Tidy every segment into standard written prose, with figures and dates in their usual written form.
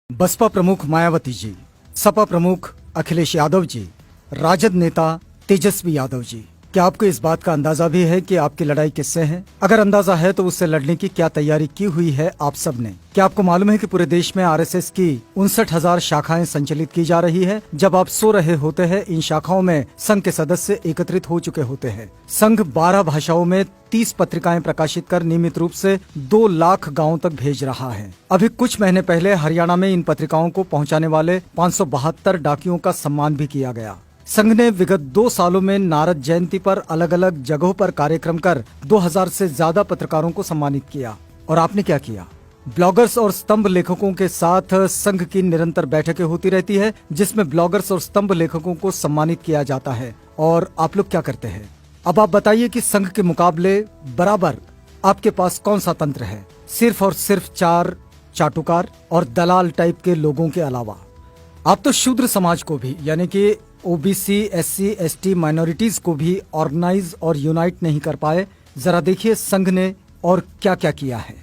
बसपा प्रमुख मायावती जी, सपा प्रमुख अखिलेश यादव जी, राजद नेता तेजस्वी यादव जी, क्या आपको इस बात का अंदाजा भी है कि आपकी लड़ाई किससे है? अगर अंदाजा है तो उससे लड़ने की क्या तैयारी की हुई है आप सब ने? क्या आपको मालूम है कि पूरे देश में आरएसएस की 59,000 शाखाएं संचालित की जा रही है? जब आप सो रहे होते हैं, इन शाखाओं में संघ के सदस्य एकत्रित हो चुके होते हैं। संघ 12 भाषाओं में 30 पत्रिकाएं प्रकाशित कर नियमित रूप से 2 लाख गाँव तक भेज रहा है। अभी कुछ महीने पहले हरियाणा में इन पत्रिकाओं को पहुँचाने वाले 572 डाकियों का सम्मान भी किया गया। संघ ने विगत 2 सालों में नारद जयंती पर अलग अलग जगहों पर कार्यक्रम कर 2000 से ज्यादा पत्रकारों को सम्मानित किया। और आपने क्या किया? ब्लॉगर्स और स्तंभ लेखकों के साथ संघ की निरंतर बैठकें होती रहती है, जिसमें ब्लॉगर्स और स्तंभ लेखकों को सम्मानित किया जाता है। और आप लोग क्या करते हैं? अब आप बताइए कि संघ के मुकाबले बराबर आपके पास कौन सा तंत्र है? सिर्फ और सिर्फ 4 चाटुकार और दलाल टाइप के लोगों के अलावा। आप तो शूद्र समाज को भी, यानी कि ओबीसी, एससी, एसटी, माइनॉरिटीज को भी ऑर्गेनाइज और यूनाइट नहीं कर पाए। जरा देखिए संघ ने और क्या क्या किया है।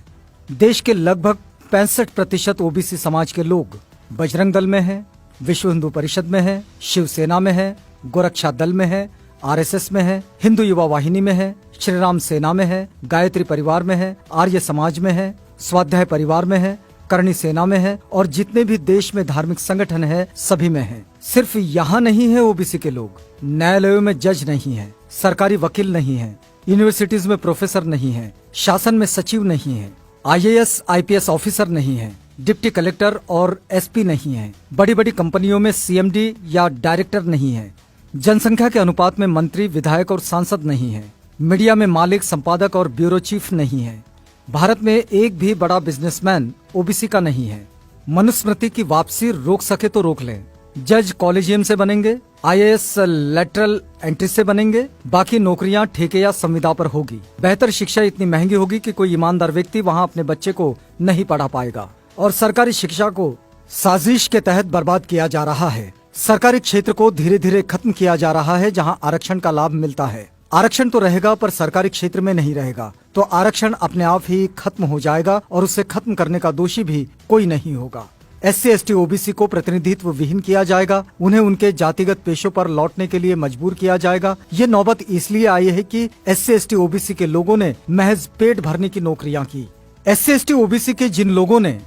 देश के लगभग 65% ओबीसी समाज के लोग बजरंग दल में हैं, विश्व हिंदू परिषद में हैं, शिवसेना में हैं, गोरक्षा दल में हैं, आरएसएस में हैं, हिंदू युवा वाहिनी में हैं, श्री राम सेना में है, गायत्री परिवार में है, आर्य समाज में है, स्वाध्याय परिवार में है, करणी सेना में है और जितने भी देश में धार्मिक संगठन है सभी में है। सिर्फ यहाँ नहीं है ओबीसी के लोग, न्यायालयों में जज नहीं है, सरकारी वकील नहीं है, यूनिवर्सिटीज में प्रोफेसर नहीं है, शासन में सचिव नहीं है, आईएएस आईपीएस ऑफिसर नहीं है, डिप्टी कलेक्टर और एसपी नहीं है, बड़ी बड़ी कंपनियों में सीएमडी या डायरेक्टर नहीं है, जनसंख्या के अनुपात में मंत्री, विधायक और सांसद नहीं है, मीडिया में मालिक, संपादक और ब्यूरो चीफ नहीं है, भारत में एक भी बड़ा बिजनेसमैन ओबीसी का नहीं है, मनुस्मृति की वापसी रोक सके तो रोक लें, जज कॉलेजियम से बनेंगे, आईएएस लेटरल एंट्री से बनेंगे, बाकी नौकरियां ठेके या संविदा पर होगी, बेहतर शिक्षा इतनी महंगी होगी कि कोई ईमानदार व्यक्ति वहां अपने बच्चे को नहीं पढ़ा पाएगा और सरकारी शिक्षा को साजिश के तहत बर्बाद किया जा रहा है। सरकारी क्षेत्र को धीरे धीरे खत्म किया जा रहा है, जहाँ आरक्षण का लाभ मिलता है। आरक्षण तो रहेगा पर सरकारी क्षेत्र में नहीं रहेगा, तो आरक्षण अपने आप ही खत्म हो जाएगा और उसे खत्म करने का दोषी भी कोई नहीं होगा। एससी, एसटी, ओबीसी को प्रतिनिधित्व विहीन किया जाएगा, उन्हें उनके जातिगत पेशों पर लौटने के लिए मजबूर किया जाएगा। ये नौबत इसलिए आई है कि एससी, एसटी, ओबीसी के लोगों ने महज पेट भरने की नौकरियां की। एससी, एसटी, ओबीसी के जिन लोगों ने,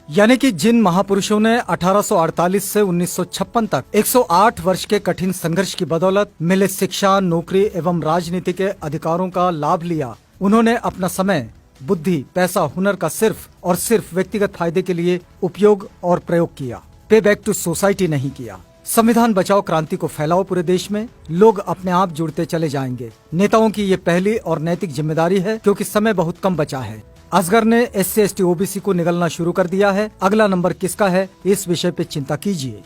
यानी कि जिन महापुरुषों ने 1848 से 1956 तक 108 वर्ष के कठिन संघर्ष की बदौलत मिले शिक्षा, नौकरी एवं राजनीति के अधिकारों का लाभ लिया, उन्होंने अपना समय, बुद्धि, पैसा, हुनर का सिर्फ और सिर्फ व्यक्तिगत फायदे के लिए उपयोग और प्रयोग किया। पे बैक टू सोसाइटी नहीं किया। संविधान बचाओ क्रांति को फैलाओ पूरे देश में, लोग अपने आप जुड़ते चले जाएंगे। नेताओं की ये पहली और नैतिक जिम्मेदारी है, क्योंकि समय बहुत कम बचा है। असगर ने एससी, एसटी, ओबीसी को निगलना शुरू कर दिया है। अगला नंबर किसका है, इस विषय पे चिंता कीजिए।